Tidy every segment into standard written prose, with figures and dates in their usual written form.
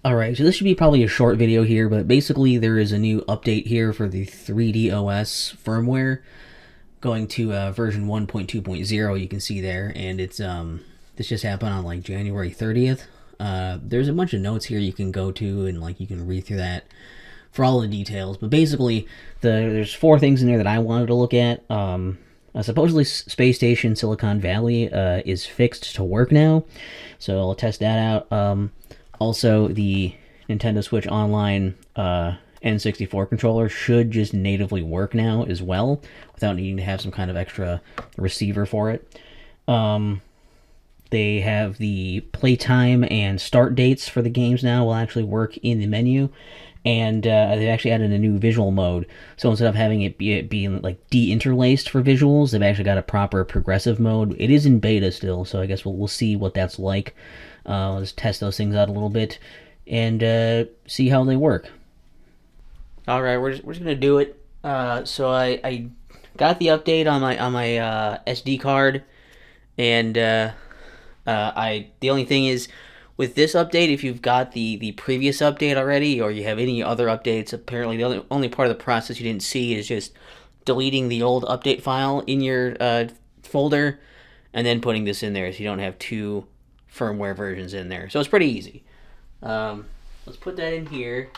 Alright, so this should be probably a short video here, but basically there is a new update here for the 3DOS firmware going to version 1.2.0. You can see there, and this just happened on like January 30th. There's a bunch of notes here you can go to, and like you can read through that for all the details. But basically, there's four things in there that I wanted to look at. Supposedly, Space Station Silicon Valley is fixed to work now, so I'll test that out. Also, the Nintendo Switch Online N64 controller should just natively work now as well, without needing to have some kind of extra receiver for it. They have the playtime and start dates for the games now will actually work in the menu, and they've actually added a new visual mode. So instead of having it being like de-interlaced for visuals, they've actually got a proper progressive mode. It is in beta still, so I guess we'll see what that's like. Let's test those things out a little bit and see how they work. All right, we're just gonna do it. So I got the update on my SD card, and the only thing is with this update, if you've got the previous update already, or you have any other updates, apparently the only part of the process you didn't see is just deleting the old update file in your folder, and then putting this in there so you don't have two firmware versions in there. So it's pretty easy. Let's put that in here.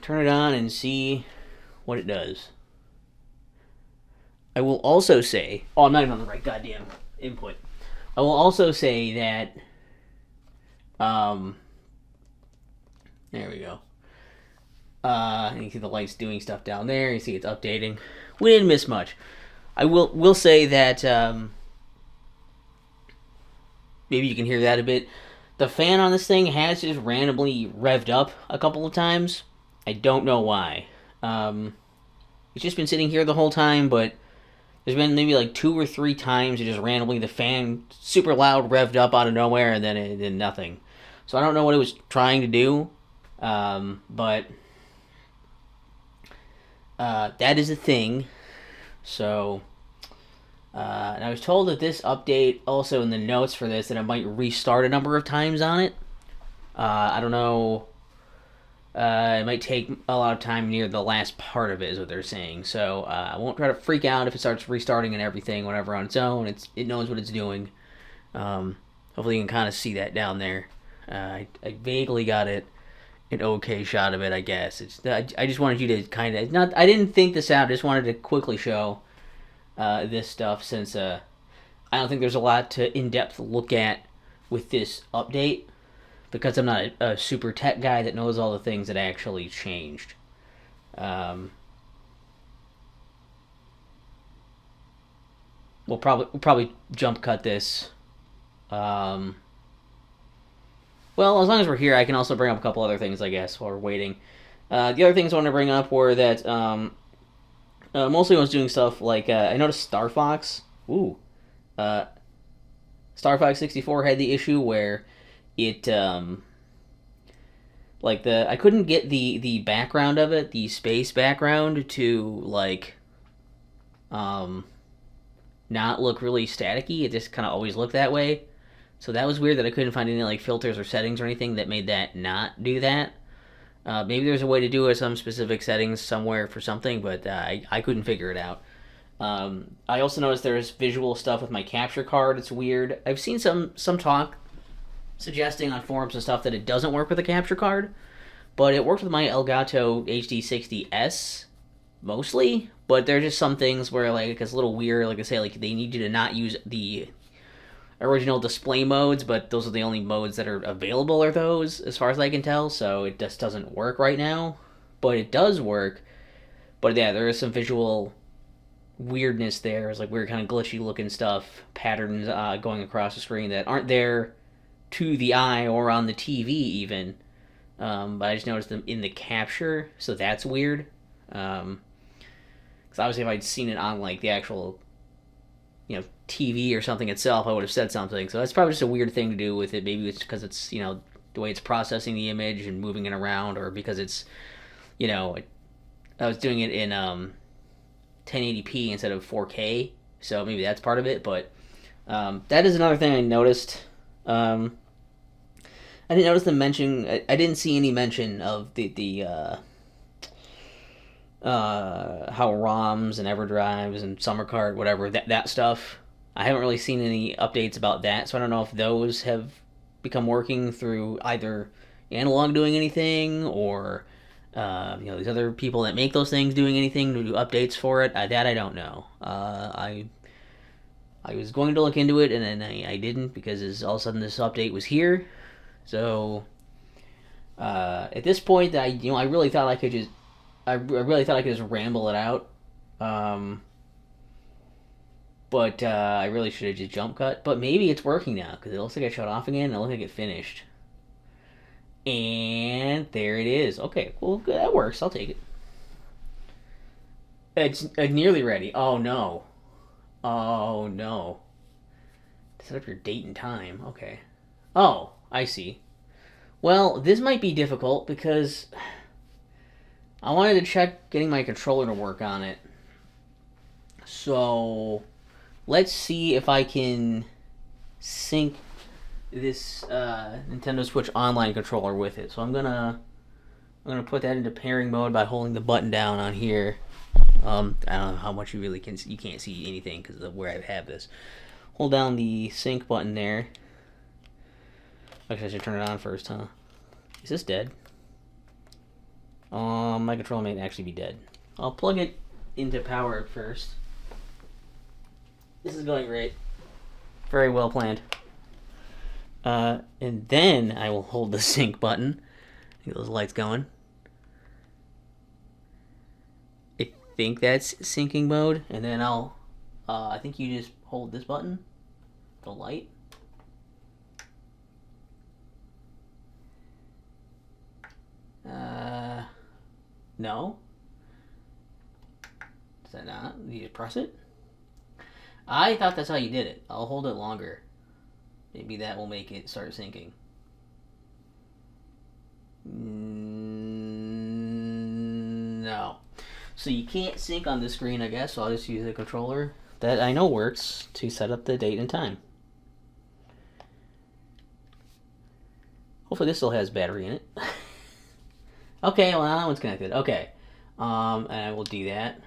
Turn it on and see what it does. I will also say, oh, I'm not even on the right goddamn input. I will also say that, there we go. And you see the lights doing stuff down there. You see it's updating. We didn't miss much. I will say that maybe you can hear that a bit. The fan on this thing has just randomly revved up a couple of times. I don't know why. It's just been sitting here the whole time, but there's been maybe like 2 or 3 times it just randomly the fan super loud revved up out of nowhere, and then it did nothing. So I don't know what it was trying to do, but that is a thing. So, and I was told that this update, also in the notes for this, that it might restart a number of times on it. I don't know. It might take a lot of time near the last part of it, is what they're saying. So I won't try to freak out if it starts restarting and everything, whatever, on its own. It knows what it's doing. Hopefully you can kind of see that down there. I vaguely got an okay shot of it, I guess. I just wanted you to kind of not. I didn't think this out. I just wanted to quickly show this stuff, since I don't think there's a lot to in-depth look at with this update, because I'm not a super tech guy that knows all the things that actually changed. We'll probably jump cut this. Well, as long as we're here, I can also bring up a couple other things, I guess, while we're waiting. The other things I want to bring up were that mostly I was doing stuff like I noticed Star Fox. Star Fox 64 had the issue where it like I couldn't get the background of it, the space background, to like not look really staticky. It just kind of always looked that way. So that was weird that I couldn't find any like filters or settings or anything that made that not do that. Maybe there's a way to do it, some specific settings somewhere for something, but I couldn't figure it out. I also noticed there's visual stuff with my capture card. It's weird. I've seen some talk suggesting on forums and stuff that it doesn't work with a capture card, but it worked with my Elgato HD60S mostly. But there's just some things where like it's a little weird. Like I say, like they need you to not use the original display modes, but those are the only modes that are available, are those, as far as I can tell. So it just doesn't work right now, but it does work. But yeah, there is some visual weirdness there. It's like weird, kind of glitchy looking stuff, patterns going across the screen that aren't there to the eye or on the TV even. But I just noticed them in the capture, so that's weird. Because obviously, if I'd seen it on like the actual, TV or something itself, I would have said something. So that's probably just a weird thing to do with it. Maybe it's because it's the way it's processing the image and moving it around, or because it's I was doing it in 1080p instead of 4K, so maybe that's part of it. But That is another thing I noticed. I didn't notice them mention. I didn't see any mention of the how ROMs and EverDrives and Summer Card, whatever that stuff. I haven't really seen any updates about that, so I don't know if those have become working through either Analogue doing anything or these other people that make those things doing anything to do updates for it. That I don't know. I was going to look into it and then I didn't because all of a sudden this update was here. So at this point, I really thought I could just ramble it out. But I really should have just jump cut. But maybe it's working now because it looks like it shut off again and it looks like it finished. And there it is. Okay, well, good. That works. I'll take it. It's nearly ready. Oh, no. Oh, no. Set up your date and time. Okay. Oh, I see. Well, this might be difficult because I wanted to check getting my controller to work on it. So let's see if I can sync this Nintendo Switch Online controller with it. So I'm gonna put that into pairing mode by holding the button down on here. I don't know how much you really can. You can't see anything because of where I have this. Hold down the sync button there. Actually, I should turn it on first, huh? Is this dead? My controller may actually be dead. I'll plug it into power at first. This is going great. Very well planned. And then I will hold the sync button. Get those lights going. I think that's syncing mode. And then I think you just hold this button. The light. No. Does that not? You just press it? I thought that's how you did it. I'll hold it longer. Maybe that will make it start syncing. No. So you can't sync on this screen, I guess, so I'll just use the controller that I know works to set up the date and time. Hopefully this still has battery in it. Okay, well, that one's connected. Okay. And I will do that.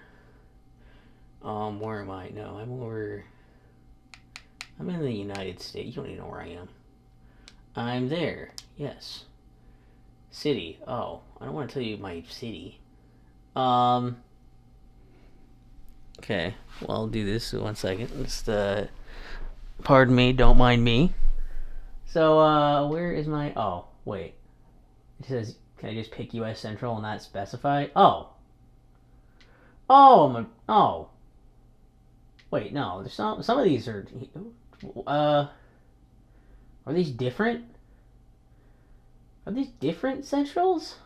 Where am I? No, I'm in the United States. You don't even know where I am. I'm there. Yes. City. Oh, I don't want to tell you my city. Okay. Well, I'll do this in 1 second. It's pardon me, don't mind me. So, where is my... Oh, wait. It says, can I just pick U.S. Central and not specify? Oh. Oh. Wait, no. There's some of these are... Are these different? Are these different centrals?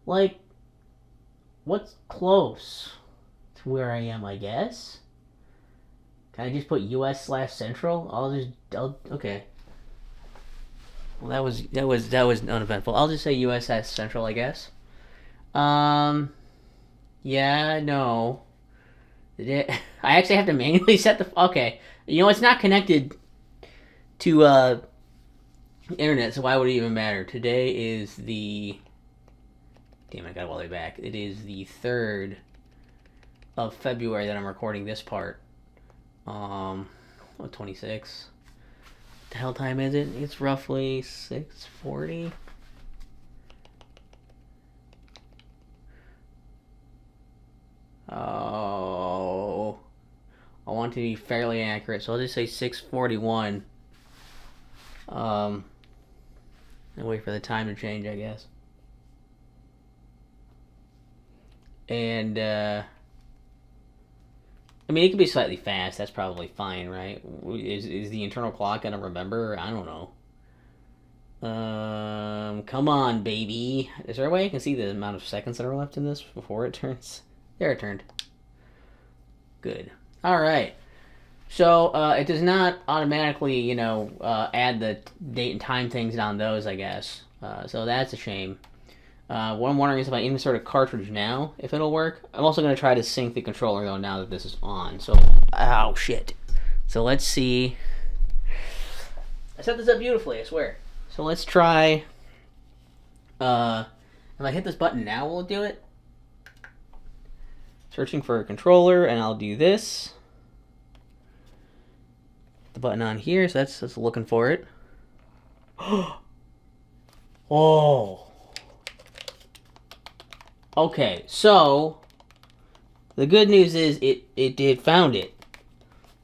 Like, what's close to where I am, I guess? Can I just put US/Central? Okay. Well, that was uneventful. I'll just say US/Central, I guess. Yeah, no. I actually have to manually set the... Okay. It's not connected to internet, so why would it even matter? Today is the... Damn, I got it all the way back. It is the 3rd of February that I'm recording this part. 26. What the hell time is it? It's roughly 6:40. Oh, I want to be fairly accurate, so I'll just say 6:41. And wait for the time to change, I guess. And I mean, it could be slightly fast. That's probably fine, right? Is the internal clock gonna remember? I don't know. Come on, baby. Is there a way I can see the amount of seconds that are left in this before it turns? There, it turned. Good. All right. So it does not automatically, add the date and time things on those, I guess. So that's a shame. What I'm wondering is if I insert a cartridge now, if it'll work. I'm also going to try to sync the controller, though, now that this is on. So, ow, shit. So let's see. I set this up beautifully, I swear. So let's try. If I hit this button now, will it do it? Searching for a controller, and I'll do this. The button on here, so that's looking for it. Oh. Okay, so the good news is it did found it.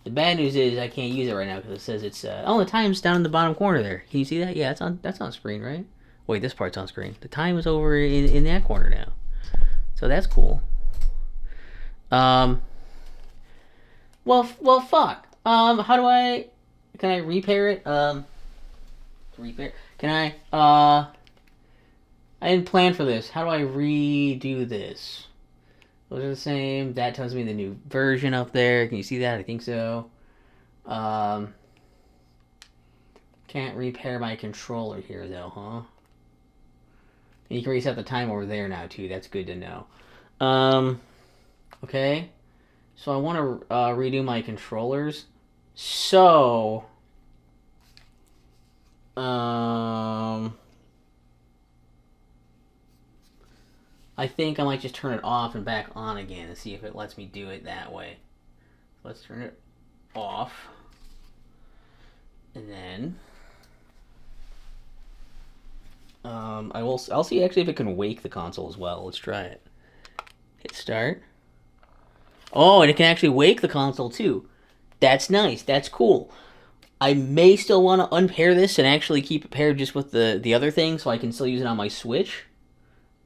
The bad news is I can't use it right now because it says it's oh, the time's down in the bottom corner there. Can you see that? Yeah, that's on screen, right? Wait, this part's on screen. The time is over in that corner now. So that's cool. Well, fuck. How do I? Can I repair it? Repair? Can I? I didn't plan for this. How do I redo this? Those are the same. That tells me the new version up there. Can you see that? I think so. Can't repair my controller here though, huh? And you can reset the time over there now too. That's good to know. Okay. So I want to redo my controllers. So, I think I might just turn it off and back on again and see if it lets me do it that way. Let's turn it off. And then I'll see actually if it can wake the console as well. Let's try it. Hit start. Oh, and it can actually wake the console too. That's nice. That's cool. I may still want to unpair this and actually keep it paired just with the other thing so I can still use it on my Switch.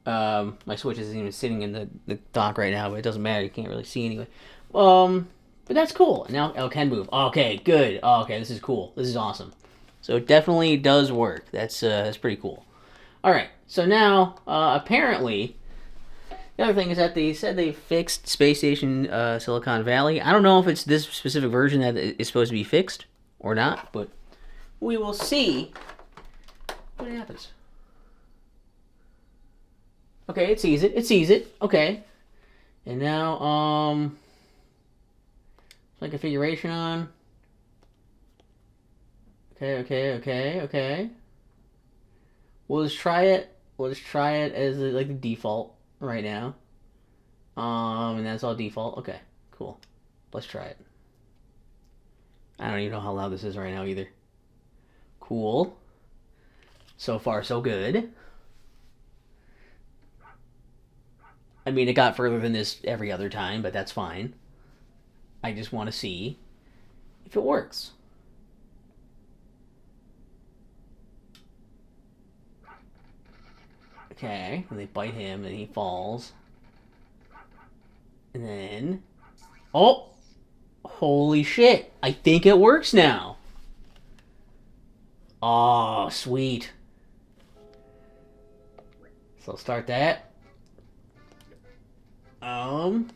My Switch isn't even sitting in the dock right now, but it doesn't matter. You can't really see anyway. But that's cool. Now it can move. Okay, good. Okay, this is cool. This is awesome. So it definitely does work. That's pretty cool. All right. So now, apparently, the other thing is that they said they fixed Space Station Silicon Valley. I don't know if it's this specific version that is supposed to be fixed or not, but we will see what happens. Okay, it sees it. It sees it. Okay. And now, configuration on. Okay. We'll just try it. We'll just try it as like the default right now. And that's all default. Okay, cool. Let's try it. I don't even know how loud this is right now either. Cool. So far, so good. I mean, it got further than this every other time, but that's fine. I just want to see if it works. Okay, and they bite him, and he falls. And then... Oh! Holy shit! I think it works now! Oh, sweet. So I'll start that. And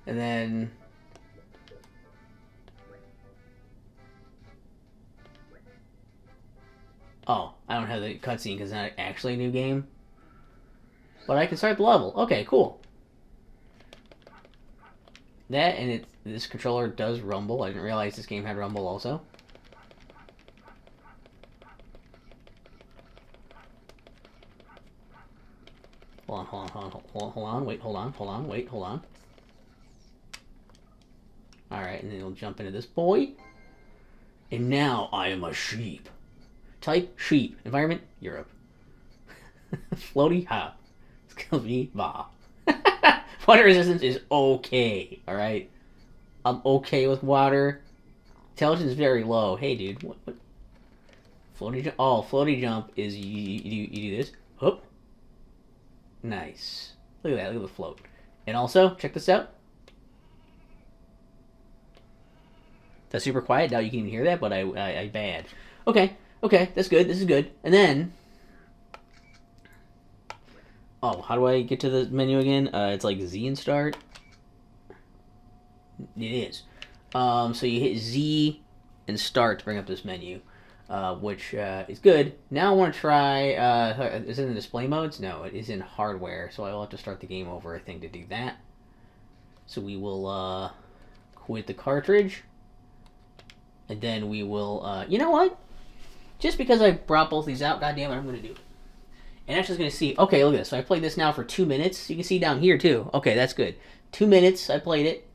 then... Oh, I don't have the cutscene because it's not actually a new game. But I can start the level. Okay, cool. That, and this controller does rumble. I didn't realize this game had rumble also. Hold on, wait, hold on. Alright, and then we'll jump into this boy. And now I am a sheep. Type sheep. Environment, Europe. Floaty hop. Skills me, bah. Water resistance is okay, alright? I'm okay with water. Intelligence is very low. Hey, dude, what? Floaty jump. Oh, floaty jump is you do this. Whoop. Nice. Look at that. Look at the float. And also, check this out. That's super quiet. Now you can even hear that, but I bad. Okay, that's good. This is good. And then... Oh, how do I get to the menu again? It's like Z and start. It is. So you hit Z and start to bring up this menu, which is good. Now I want to try, is it in the display modes? No, it is in hardware, so I will have to start the game over, I think, to do that. So we will with the cartridge. And then we will, you know what? Just because I brought both these out, goddammit, I'm going to do it. And actually going to see, okay, look at this. So I played this now for 2 minutes. You can see down here too. Okay, that's good. 2 minutes, I played it.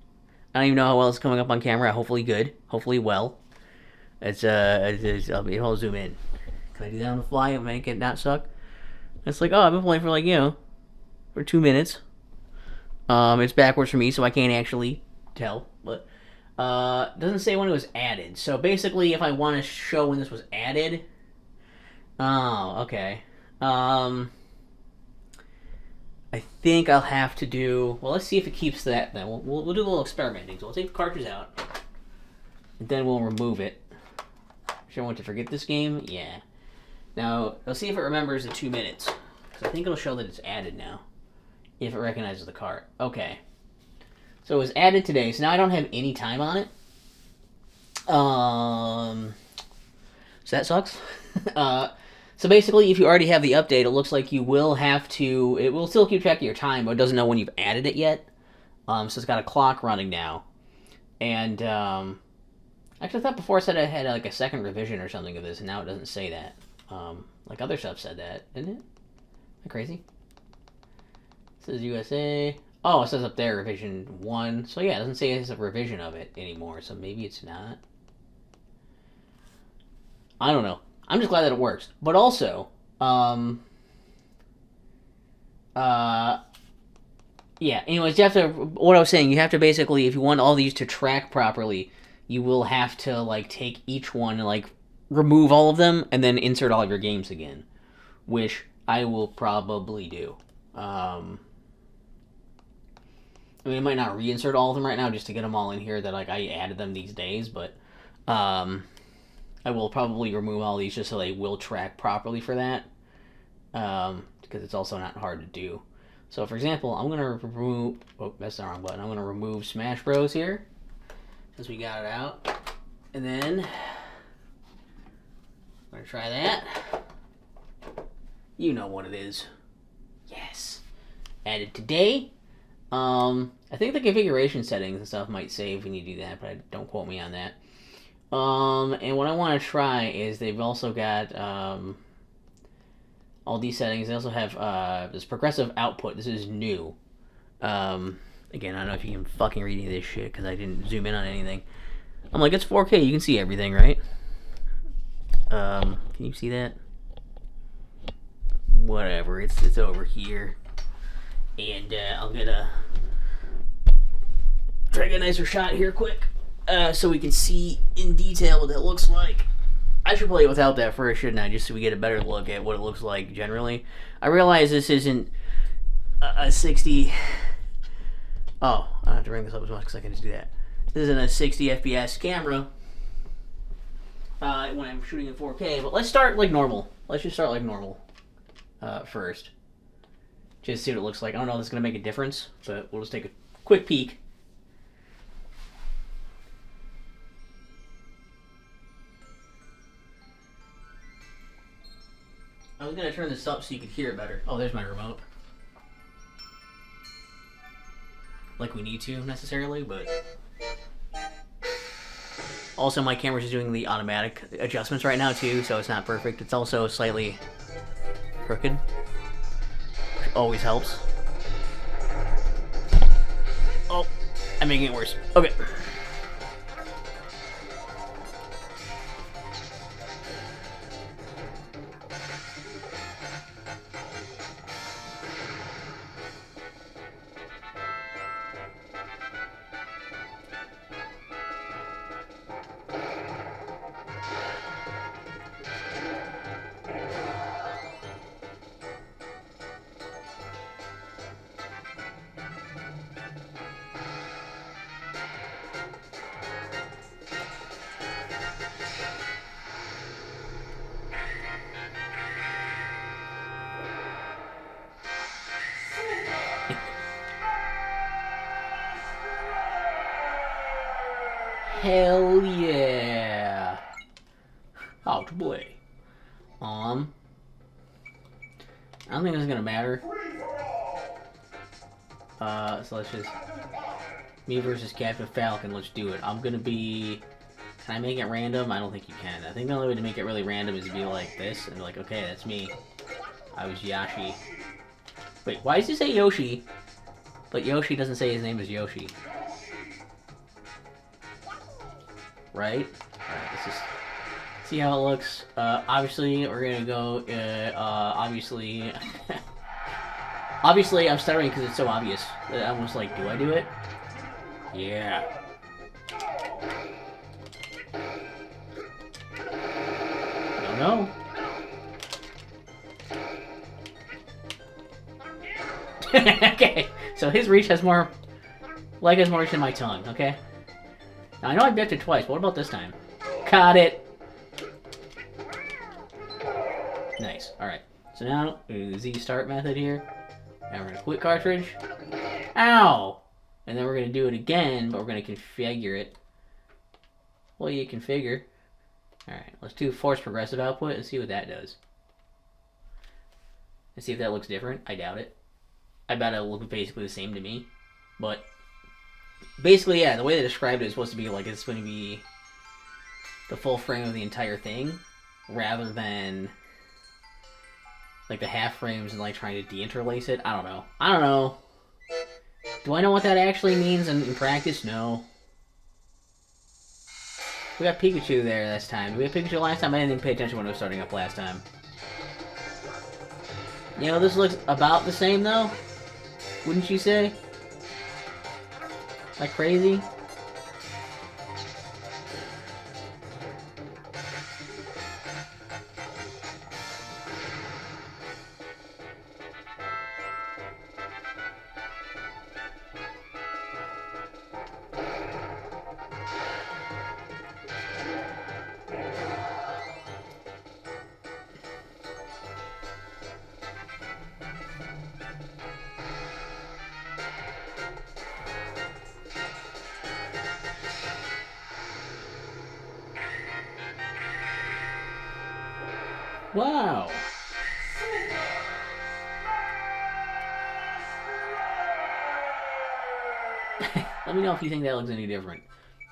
I don't even know how well it's coming up on camera. Hopefully good. Hopefully well. I'll zoom in. Can I do that on the fly and make it not suck? It's like, oh, I've been playing for like, you know, for 2 minutes. It's backwards for me, so I can't actually tell. But doesn't say when it was added. So basically, if I want to show when this was added, oh, okay. I think I'll have to do. Well, let's see if it keeps that. Then we'll do a little experimenting. So we'll take the cartridge out, and then we'll remove it. Should I want to forget this game? Yeah. Now let's see if it remembers the 2 minutes. Because I think it'll show that it's added now, if it recognizes the cart. Okay. So it was added today. So now I don't have any time on it. So that sucks. So basically, if you already have the update, it looks like you will have to. It will still keep track of your time, but it doesn't know when you've added it yet. So it's got a clock running now. And actually, I thought before it said I had like a second revision or something of this, and now it doesn't say that. Like other stuff said that, didn't it? Am I crazy? It says USA. Oh, it says up there revision 1. So yeah, it doesn't say it's a revision of it anymore. So maybe it's not. I don't know. I'm just glad that it works. But also, yeah, anyways, you have to, what I was saying, you have to basically, if you want all these to track properly, you will have to, like, take each one and, like, remove all of them and then insert all of your games again, which I will probably do. I mean, I might not reinsert all of them right now just to get them all in here that, like, I added them these days, but, I will probably remove all these just so they will track properly for that, because it's also not hard to do. So, for example, I'm going to remove... Oh, that's the wrong button. I'm going to remove Smash Bros. Here, since we got it out. And then, I'm going to try that. You know what it is. Yes. Added today. I think the configuration settings and stuff might save when you do that, but don't quote me on that. And what I want to try is they've also got, all these settings. They also have, this progressive output. This is new. Again, I don't know if you can fucking read any of this shit, because I didn't zoom in on anything. I'm like, it's 4K, you can see everything, right? Can you see that? Whatever, it's over here. And, I'll get try to get a nicer shot here quick. So we can see in detail what that looks like. I should play it without that first, shouldn't I? Just so we get a better look at what it looks like generally. I realize this isn't a 60... Oh, I don't have to bring this up as much because I can just do that. This isn't a 60 FPS camera when I'm shooting in 4K, but let's start like normal. Let's just start like normal first. Just see what it looks like. I don't know if this is going to make a difference, but we'll just take a quick peek. I was going to turn this up so you could hear it better. Oh, there's my remote. Like we need to, necessarily, but... Also, my camera's just doing the automatic adjustments right now, too, so it's not perfect. It's also slightly crooked, which always helps. Oh, I'm making it worse. Okay. Hell yeah! How to play? I don't think this is gonna matter. So let's just Me versus Captain Falcon. Let's do it. I'm gonna be. Can I make it random? I don't think you can. I think the only way to make it really random is to be like this and be like, okay, that's me. I was Yashi. Wait, why does he say Yoshi? But Yoshi doesn't say his name is Yoshi. Right? Alright, let's just see how it looks. Obviously, we're gonna go, obviously... obviously, I'm stuttering because it's so obvious. I'm almost like, do I do it? Yeah. No. Okay, so his reach has more... leg has more reach than my tongue, okay? Now, I know I biffed it twice, but what about this time? Caught it! Nice, alright. So now, we do the Z start method here. And we're gonna quit cartridge. Ow! And then we're gonna do it again, but we're gonna configure it. Well, you configure. Alright, let's do force progressive output and see what that does. And see if that looks different. I doubt it. I bet it'll look basically the same to me. But basically, yeah, the way they described it is supposed to be like it's going to be the full frame of the entire thing, rather than like the half frames and like trying to deinterlace it. I don't know. I don't know. Do I know what that actually means in practice? No. We got Pikachu there this time. Did we have Pikachu last time? I didn't even pay attention when it was starting up last time. You know, this looks about the same though. Wouldn't you say? Like crazy? Wow. Let me know if you think that looks any different.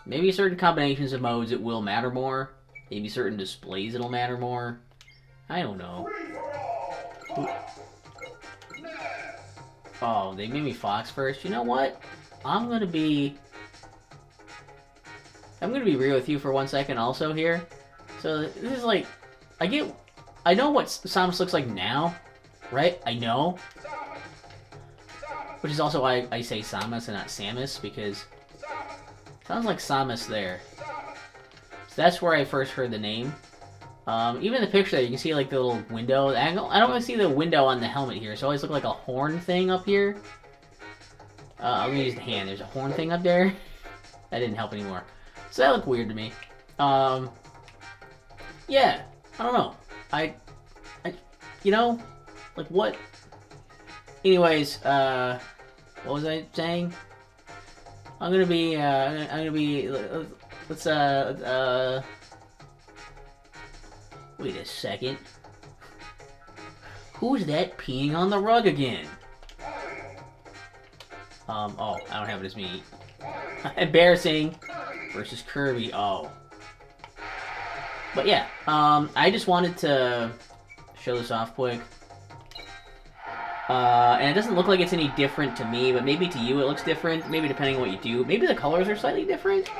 Maybe certain combinations of modes it will matter more. Maybe certain displays it'll matter more. I don't know. Oh, they made me Fox first. You know what? I'm gonna be real with you for 1 second also here. So this is like, I know what Samus looks like now, right? I know. Which is also why I say Samus and not Samus, because it sounds like Samus there. So that's where I first heard the name. Even the picture there, you can see like the little window. I don't really see the window on the helmet here, so it always look like a horn thing up here. I'm gonna use the hand. There's a horn thing up there. That didn't help anymore. So that looked weird to me. Yeah, I don't know. You know, like what? Anyways, what was I saying? I'm gonna be, let's, wait a second. Who's that peeing on the rug again? Oh, I don't have it as me. Embarrassing. Versus Kirby, oh. But yeah, I just wanted to show this off quick. And it doesn't look like it's any different to me, but maybe to you it looks different. Maybe depending on what you do. Maybe the colors are slightly different.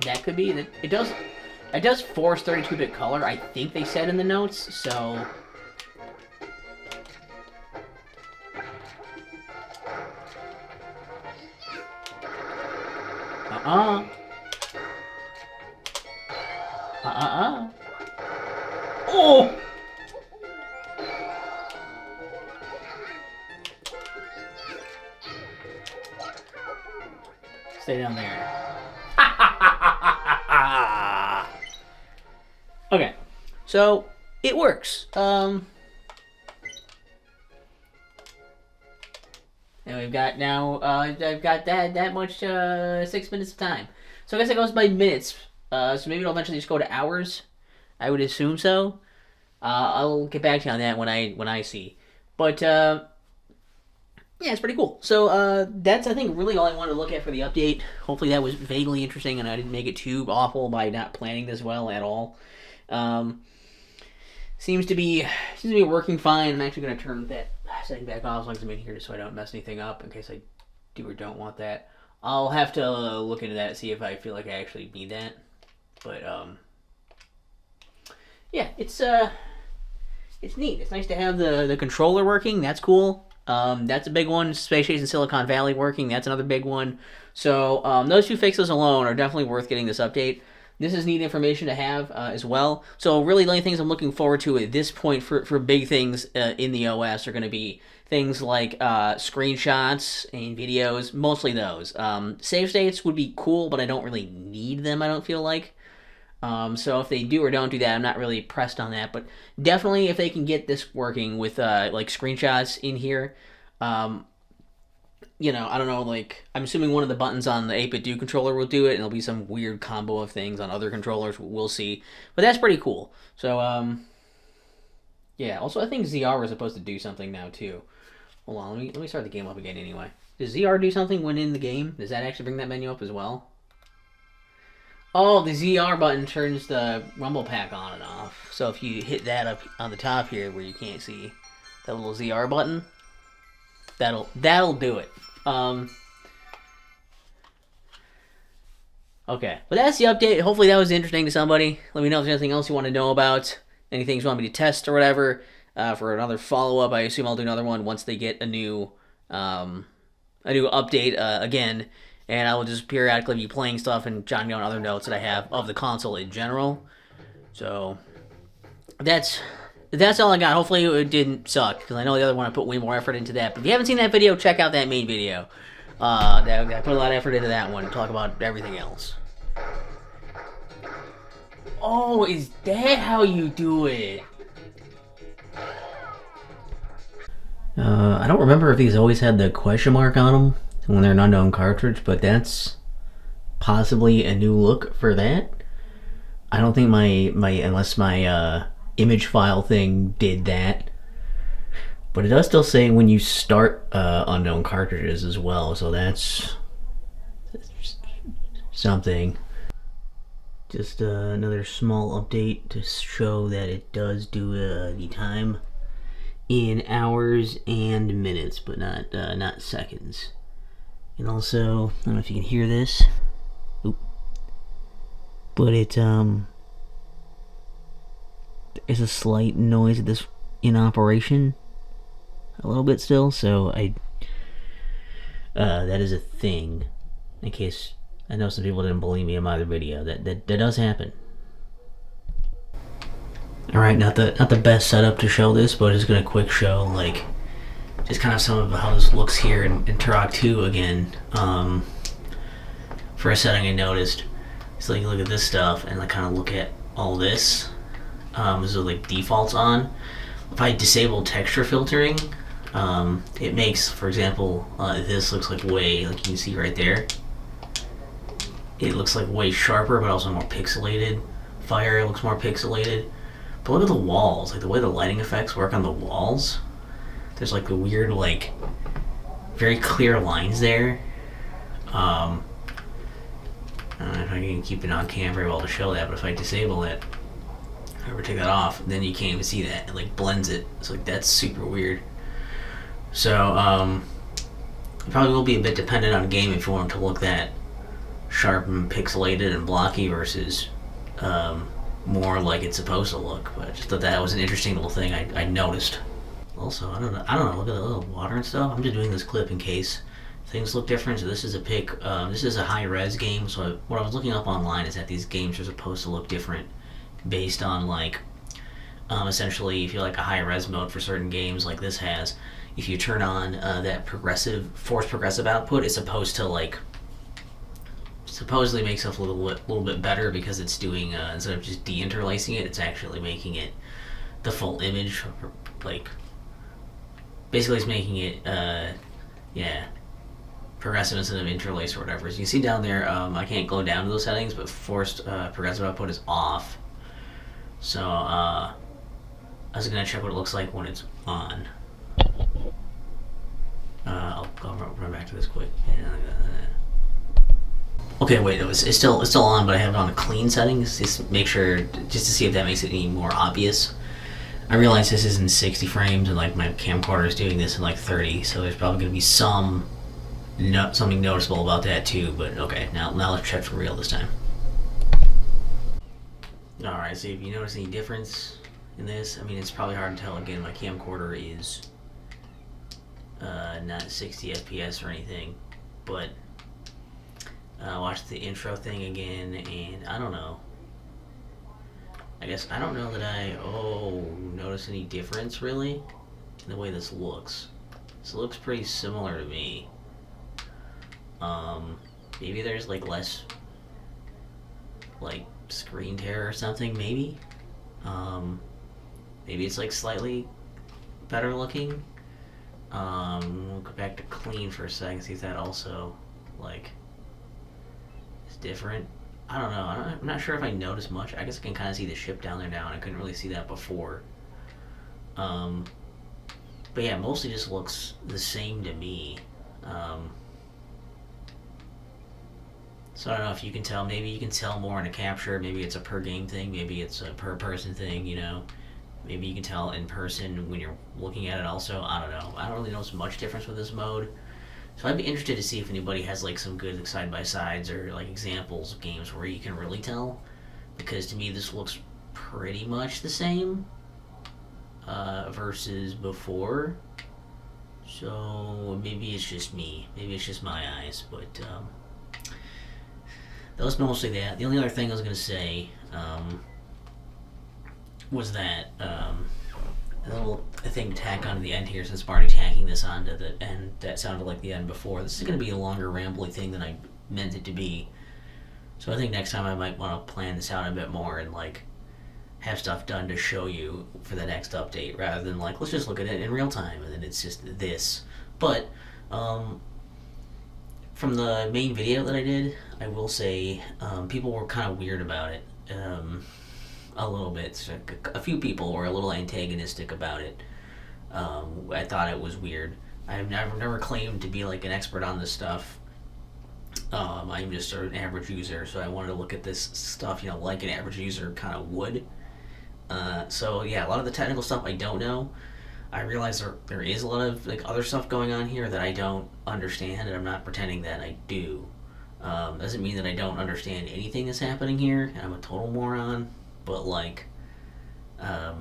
That could be. It does force 32-bit color, I think they said in the notes, so... Oh! Stay down there. Okay, so it works. And we've got now, I've got that much, 6 minutes of time. So I guess it goes by minutes. So maybe it'll eventually just go to hours. I would assume so. I'll get back to you on that when I see. But, yeah, yeah, it's pretty cool. So that's, I think, really all I wanted to look at for the update. Hopefully that was vaguely interesting and I didn't make it too awful by not planning this well at all. Um, seems to be working fine. I'm actually going to turn that setting back off as long as I'm in here, just so I don't mess anything up in case I do or don't want that. I'll have to look into that and see if I feel like I actually need that. But yeah, it's neat. It's nice to have the controller working. That's cool. That's a big one. Space Station Silicon Valley working. That's another big one. So those two fixes alone are definitely worth getting this update. This is neat information to have as well. So really the only things I'm looking forward to at this point for big things in the OS are going to be things like screenshots and videos, mostly those. Save states would be cool, but I don't really need them, I don't feel like. So if they do or don't do that, I'm not really pressed on that. But definitely if they can get this working with like screenshots in here, you know, I don't know, like, I'm assuming one of the buttons on the 8-bit do controller will do it, and there'll be some weird combo of things on other controllers, we'll see. But that's pretty cool. So, yeah, also I think ZR was supposed to do something now, too. Hold on, let me start the game up again anyway. Does ZR do something when in the game? Does that actually bring that menu up as well? Oh, the ZR button turns the rumble pack on and off. So if you hit that up on the top here where you can't see that little ZR button, that'll do it. Okay, but that's the update. Hopefully that was interesting to somebody. Let me know if there's anything else you want to know about, anything you want me to test or whatever. For another follow-up, I assume I'll do another one once they get a new update again, and I will just periodically be playing stuff and jotting down other notes that I have of the console in general. So that's all I got. Hopefully it didn't suck, because I know the other one I put way more effort into that. But if you haven't seen that video, check out that main video. I put a lot of effort into that one to talk about everything else. Oh, is that how you do it? I don't remember if these always had the question mark on them when they're an unknown cartridge, but that's possibly a new look for that. I don't think unless my image file thing did that. But it does still say when you start unknown cartridges as well, so that's something. Just another small update to show that it does do the time in hours and minutes, but not seconds. And also, I don't know if you can hear this. Oop. But it's a slight noise of this in operation. A little bit still, so that is a thing. In case I know some people didn't believe me in my other video, that does happen. All right, not the best setup to show this, but just gonna quick show like just kind of some of how this looks here in Turok 2 again. For a setting I noticed, so you look at this stuff and like kind of look at all this. This is like defaults on. If I disable texture filtering, it makes, for example, this looks like way, like you can see right there, it looks like way sharper, but also more pixelated. Fire looks more pixelated. But look at the walls, like the way the lighting effects work on the walls. There's like the weird, like, very clear lines there. I don't know if I can keep it on cam very well to show that, but if I disable it, if I ever take that off, then you can't even see that. It like blends it. It's like, that's super weird. So, it probably will be a bit dependent on game if you want it to look that sharp and pixelated and blocky versus more like it's supposed to look. But I just thought that was an interesting little thing I noticed. Also, I don't know, look at the little water and stuff. I'm just doing this clip in case things look different. So this is a pic, this is a high-res game, so what I was looking up online is that these games are supposed to look different based on like, essentially if you like a high-res mode for certain games like this has, if you turn on that forced progressive output, it's supposed to like, supposedly make stuff a little bit better because it's doing, instead of just deinterlacing it, it's actually making it the full image, like, basically it's making it, yeah, progressive instead of interlace or whatever. As you can see down there, I can't go down to those settings, but forced progressive output is off. So, I was gonna check what it looks like when it's on. I'll run back to this quick. Okay, wait, it's still on, but I have it on a clean settings. Just make sure, just to see if that makes it any more obvious. I realize this is in 60 frames, and like my camcorder is doing this in like 30, so there's probably going to be something noticeable about that too. But okay, now let's check for real this time. All right, so if you notice any difference in this, I mean, it's probably hard to tell. Again, my camcorder is not 60 FPS or anything, but watch the intro thing again, and I don't know. I guess I don't know that I notice any difference really in the way this looks. This looks pretty similar to me. Maybe there's like less like screen tear or something. Maybe it's like slightly better looking. We'll go back to clean for a second, see if that also like is different. I don't know. I'm not sure if I noticed much. I guess I can kind of see the ship down there now, and I couldn't really see that before. But yeah, mostly just looks the same to me. So I don't know if you can tell. Maybe you can tell more in a capture. Maybe it's a per game thing. Maybe it's a per person thing, you know. Maybe you can tell in person when you're looking at it also. I don't know. I don't really notice much difference with this mode. So I'd be interested to see if anybody has like some good side-by-sides or like examples of games where you can really tell. Because to me this looks pretty much the same versus before. So maybe it's just me. Maybe it's just my eyes. But that was mostly that. The only other thing I was going to say was that a little thing to tack onto the end here, since I'm already tacking this onto the end. That sounded like the end before. This is going to be a longer, rambly thing than I meant it to be. So I think next time I might want to plan this out a bit more and like have stuff done to show you for the next update, rather than like let's just look at it in real time and then it's just this. But from the main video that I did, I will say people were kind of weird about it. A little bit. So a few people were a little antagonistic about it. I thought it was weird. I've never claimed to be like an expert on this stuff. I'm just sort of an average user, so I wanted to look at this stuff, you know, like an average user kind of would. So yeah, a lot of the technical stuff I don't know. I realize there is a lot of like other stuff going on here that I don't understand, and I'm not pretending that I do. Doesn't mean that I don't understand anything that's happening here, and I'm a total moron. But like, I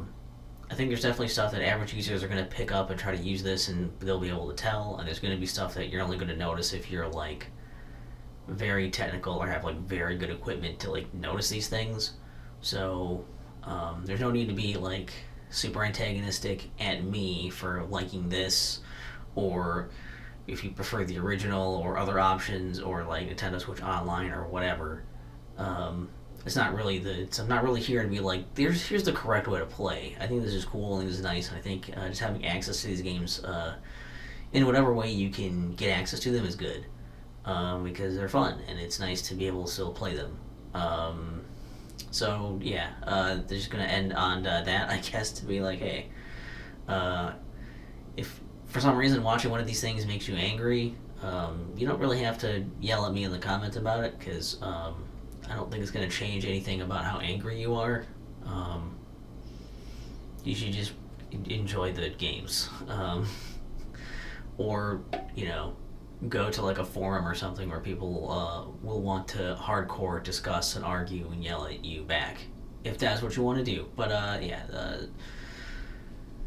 think there's definitely stuff that average users are going to pick up and try to use this, and they'll be able to tell. And there's going to be stuff that you're only going to notice if you're like very technical or have like very good equipment to like notice these things. So there's no need to be like super antagonistic at me for liking this, or if you prefer the original or other options or like Nintendo Switch Online or whatever. It's not really I'm not really here to be like, here's the correct way to play. I think this is cool, I think this is nice, and I think just having access to these games in whatever way you can get access to them is good, because they're fun, and it's nice to be able to still play them. So yeah, they're just going to end on that, I guess, to be like, hey, if for some reason watching one of these things makes you angry, you don't really have to yell at me in the comments about it, because I don't think it's going to change anything about how angry you are. You should just enjoy the games. Or, you know, go to like a forum or something where people will want to hardcore discuss and argue and yell at you back, if that's what you want to do. But yeah,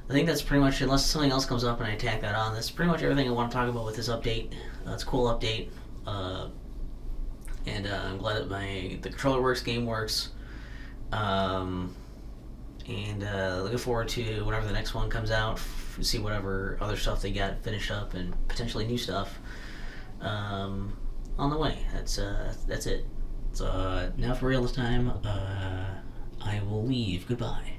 I think that's pretty much, unless something else comes up and I tack that on, that's pretty much everything I want to talk about with this update. It's a cool update. And I'm glad that the controller works, game works, and looking forward to whenever the next one comes out, see whatever other stuff they got finished up and potentially new stuff on the way. That's it. So now for real this time, I will leave. Goodbye.